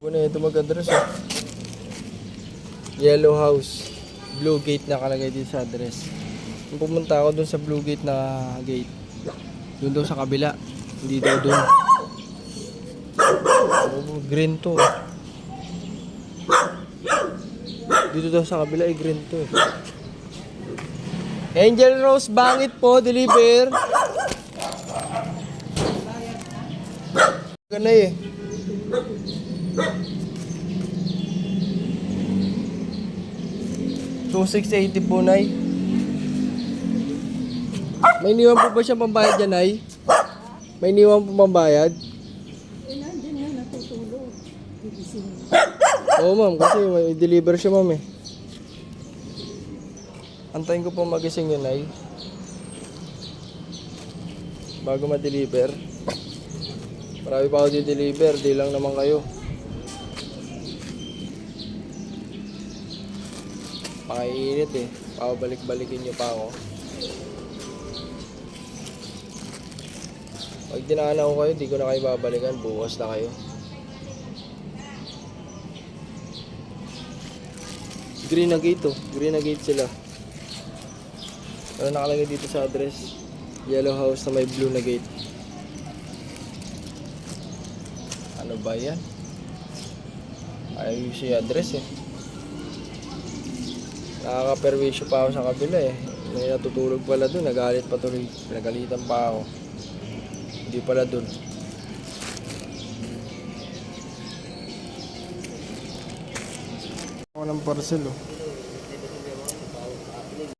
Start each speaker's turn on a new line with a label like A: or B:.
A: Kuna ito mag-address eh. Yellow House. Blue gate nakalagay dito sa address. Kung pumunta ako dun sa blue gate na gate, dun daw sa kabila. Hindi daw dun. Oh, green to. Dito daw sa kabila ay green to. Angel Rose Bangit po, deliver. Gana eh. So 680 po, Nay. May iniwan po ba siyang pambayad dyan, Nay? May iniwan po pambayad?
B: Nandiyan nga natutulog. Gigising.
A: Oo, ma'am, kasi may deliver siya, ma'am eh. Antayin ko po magising yun, Nay. Bago ma-deliver. Marami pa ako di-deliver, di lang naman kayo. Pakaiinit eh. Pabalik-balikin nyo pa ako. Pag dinaan ako kayo, di ko na kayo babalikan. Bukas na kayo. Green na gate oh. Green na gate sila. Ano nakalagay dito sa address? Yellow house na may blue na gate. Ano ba yan? Ayaw yung address eh. Nakaka-perwisyo pa ako sa kabila eh. May natutulog pala dun. Nagalit pa tuloy. Pinagalitan pa ako. Hindi pala dun. Ako ng parcel oh.